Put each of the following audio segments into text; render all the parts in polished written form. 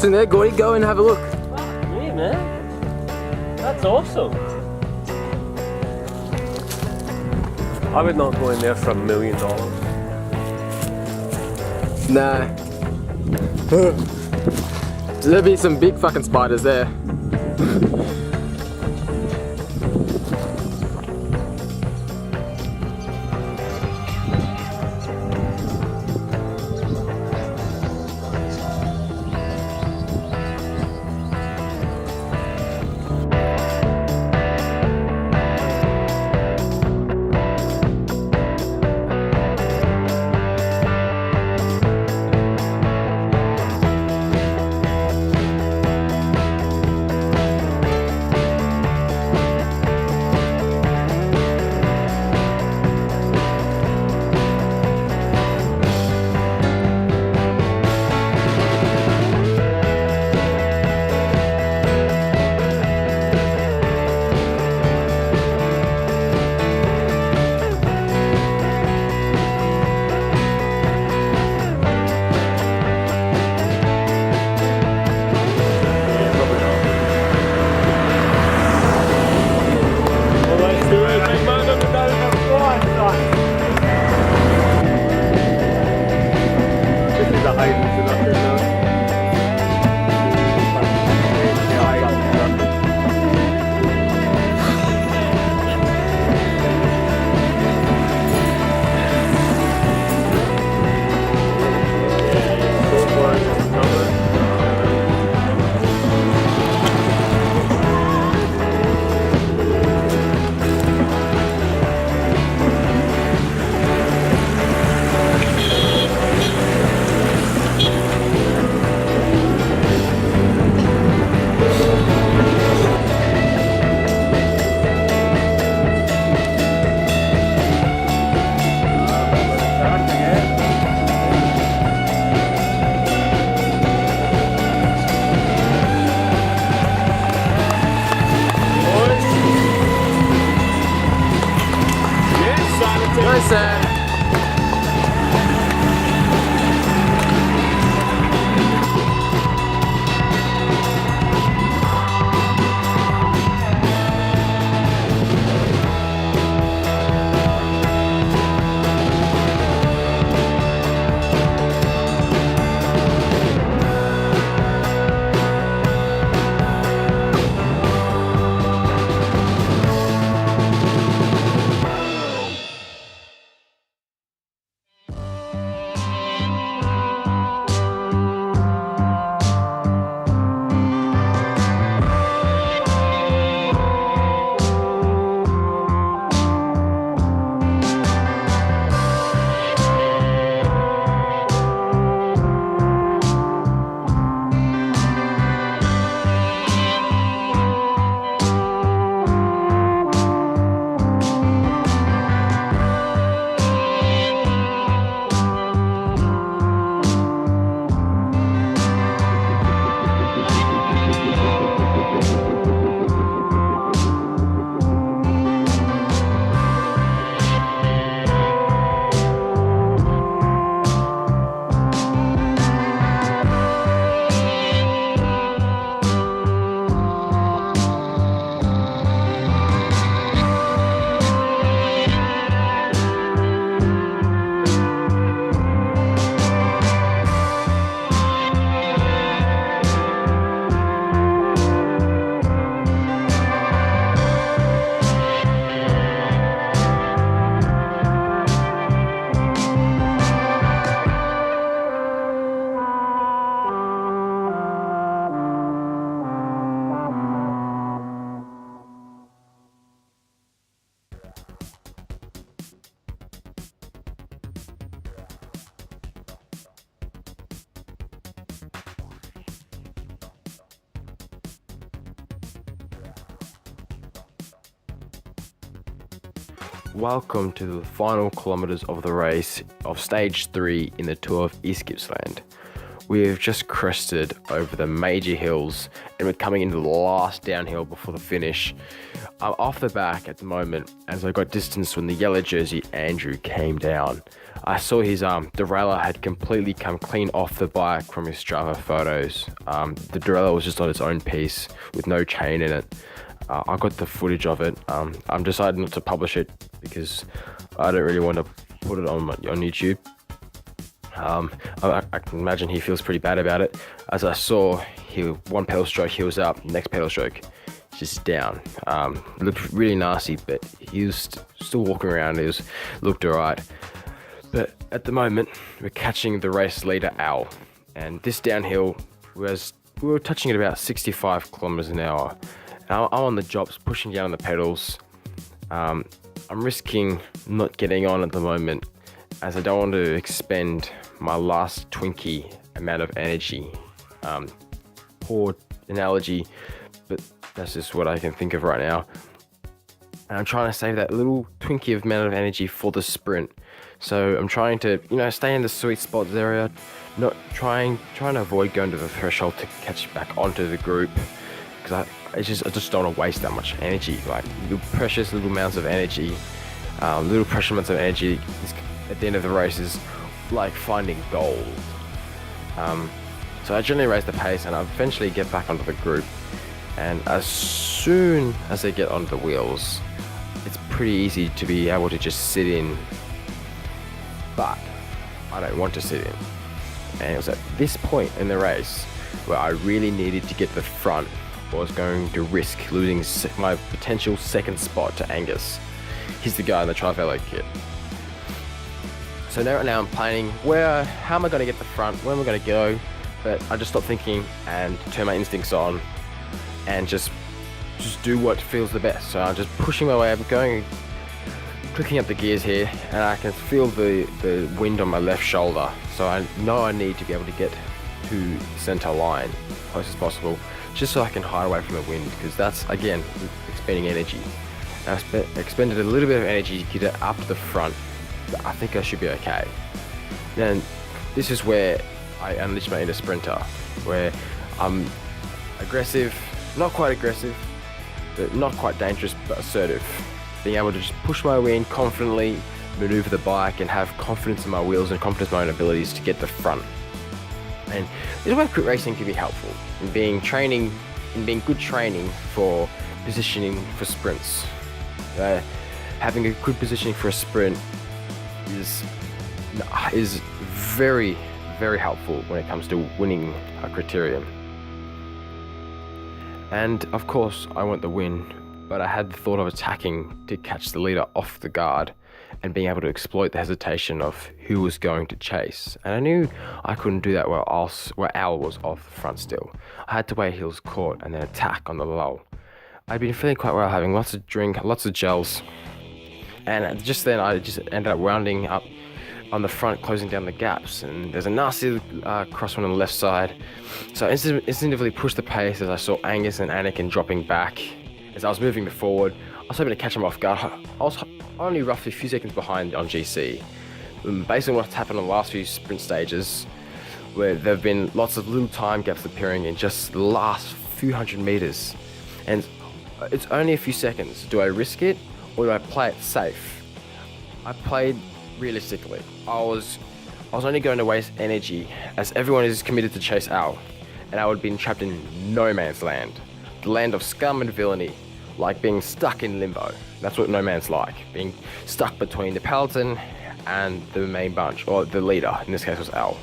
in there, Gordy. Go and have a look. Yeah, man. That's awesome. I would not go in there for $1 million. Nah. There'll be some big fucking spiders there. Welcome to the final kilometres of the race of stage 3 in the Tour of East Gippsland. we've just crested over the major hills and we're coming into the last downhill before the finish. I'm off the back at the moment as I got distanced when the yellow jersey Andrew came down. I saw his derailleur had completely come clean off the bike from his Strava photos. The derailleur was just on its own piece with no chain in it. I got the footage of it. I'm decided not to publish it because I don't really want to put it on YouTube. I can imagine he feels pretty bad about it. As I saw, one pedal stroke he was up, next pedal stroke just down. Looked really nasty, but he was still walking around. Looked alright. But at the moment, we're catching the race leader Al, and this downhill we were touching at about 65 kilometers an hour. And I'm on the jobs, pushing down on the pedals. I'm risking not getting on at the moment, as I don't want to expend my last Twinkie amount of energy. Poor analogy, but that's just what I can think of right now. And I'm trying to save that little Twinkie amount of energy for the sprint. So I'm trying to, stay in the sweet spots area, not trying to avoid going to the threshold to catch back onto the group, because I just don't want to waste that much energy. Like precious little amounts of energy, at the end of the race is like finding gold. So I generally raise the pace and I eventually get back onto the group. And as soon as they get onto the wheels, it's pretty easy to be able to just sit in. But I don't want to sit in. And it was at this point in the race where I really needed to get the front, or I was going to risk losing my potential second spot to Angus. He's the guy in the Trivelo kit. So now I'm planning how am I going to get the front, where am I going to go? But I just stopped thinking and turn my instincts on and just do what feels the best. So I'm just pushing my way up, clicking up the gears here, and I can feel the wind on my left shoulder. So I know I need to be able to get to center line as close as possible, just so I can hide away from the wind, because that's, again, expending energy. I expended a little bit of energy to get it up to the front, but I think I should be okay. Then this is where I unleash my inner sprinter, where I'm aggressive, not quite aggressive, but not quite dangerous, but assertive. Being able to just push my way in confidently, maneuver the bike, and have confidence in my wheels and confidence in my own abilities to get the front. And this is where crit racing can be helpful in being good training for positioning for sprints. Having a good positioning for a sprint is very, very helpful when it comes to winning a criterium. And of course, I want the win, but I had the thought of attacking to catch the leader off the guard and being able to exploit the hesitation of who was going to chase. And I knew I couldn't do that where Al was off the front still. I had to wait till he was caught and then attack on the lull. I'd been feeling quite well, having lots of drink, lots of gels, and just then I just ended up rounding up on the front, closing down the gaps, and there's a nasty crosswind on the left side. So I instinctively pushed the pace as I saw Angus and Anakin dropping back. As I was moving forward, I was hoping to catch them off guard. I was only roughly a few seconds behind on GC. Based on what's happened on the last few sprint stages, where there have been lots of little time gaps appearing in just the last few hundred meters. And it's only a few seconds. Do I risk it or do I play it safe? I played realistically. I was only going to waste energy as everyone is committed to chase Al, and I would have been trapped in no man's land. The land of scum and villainy, like being stuck in limbo. That's what no man's like, being stuck between the peloton and the main bunch, or the leader, in this case was Al.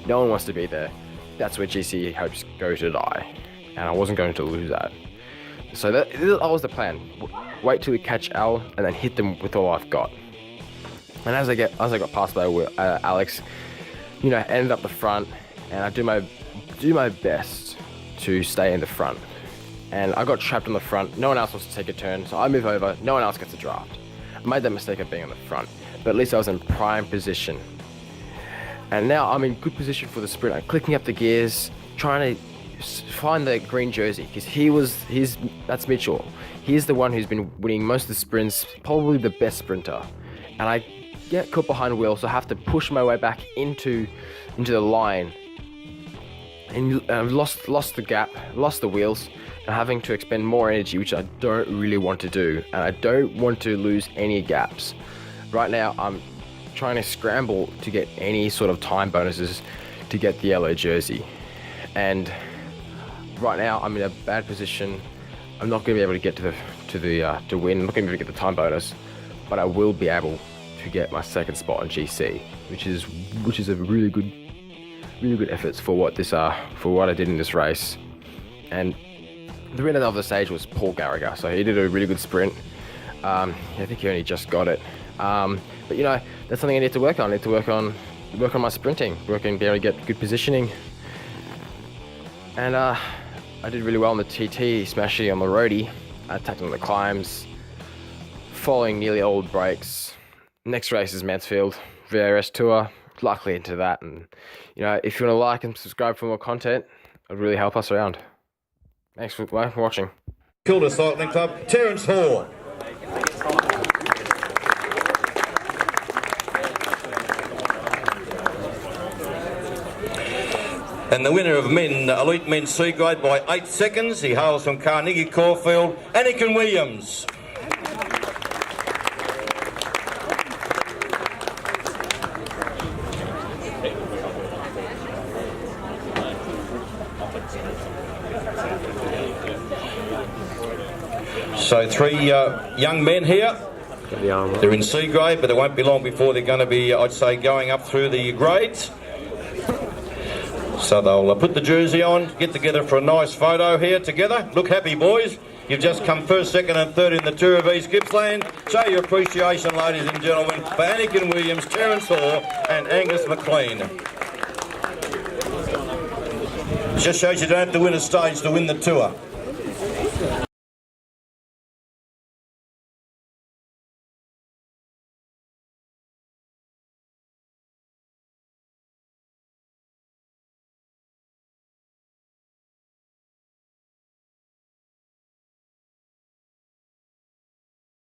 No one wants to be there. That's where GC hopes go to die, and I wasn't going to lose that. So that was the plan. Wait till we catch Al and then hit them with all I've got. And as I got past by Alex, ended up the front, and I do my best to stay in the front. And I got trapped on the front. No one else wants to take a turn, so I move over. No one else gets a draft. I made that mistake of being on the front, but at least I was in prime position. And now I'm in good position for the sprint. I'm clicking up the gears, trying to find the green jersey, because that's Mitchell. He's the one who's been winning most of the sprints, probably the best sprinter. And I get caught behind Will, so I have to push my way back into the line and I've lost the gap, lost the wheels, and having to expend more energy, which I don't really want to do, and I don't want to lose any gaps. Right now, I'm trying to scramble to get any sort of time bonuses to get the yellow jersey, and right now I'm in a bad position. I'm not going to be able to get to win. I'm not going to be able to get the time bonus, but I will be able to get my second spot on GC, which is a really good efforts for what I did in this race. And the winner of the stage was Paul Garriger, so he did a really good sprint. I think he only just got it, but you know, that's something I need to work on. I need to work on my sprinting, be able to get good positioning. And I did really well on the TT, smashing on the roadie, attacking the climbs, following nearly all breaks. Next race is Mansfield VRS Tour. Luckily into that, and you know, if you want to like and subscribe for more content, it would really help us around. Thanks for watching. Kilda Cycling Club, Terence Hall. And the winner of Elite Men C grade by 8 seconds, he hails from Carnegie Caulfield, Anakin Williams. So 3 young men here. They're in C grade, but it won't be long before they're going to be, I'd say, going up through the grades. So they'll put the jersey on, get together for a nice photo here together. Look happy, boys. You've just come first, second and third in the Tour of East Gippsland. Show your appreciation, ladies and gentlemen, for Anakin Williams, Terence Hall and Angus McLean. Just shows you don't have to win a stage to win the Tour.